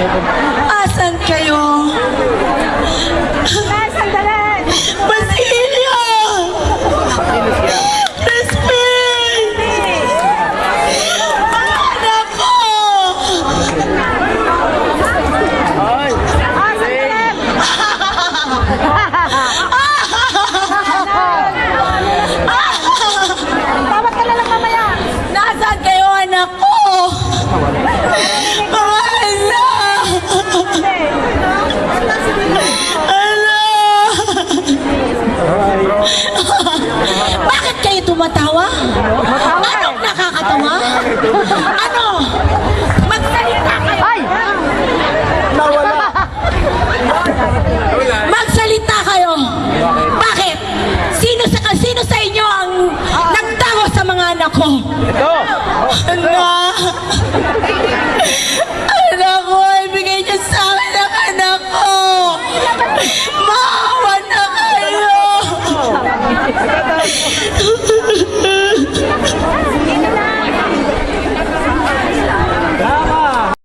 Asan kayo? Basilio! Crispin! Mga anak ko! Tawag ka na lang mamaya. Nasaan kayo, anak ko? Mga anak! Bakit kayo tumatawa? Anong nakakatawa? Ano? Magsalita kayo! Ay! Magsalita kayo! Bakit? Sino sa inyo ang nagtawa sa mga anak ko? Ito! Anak!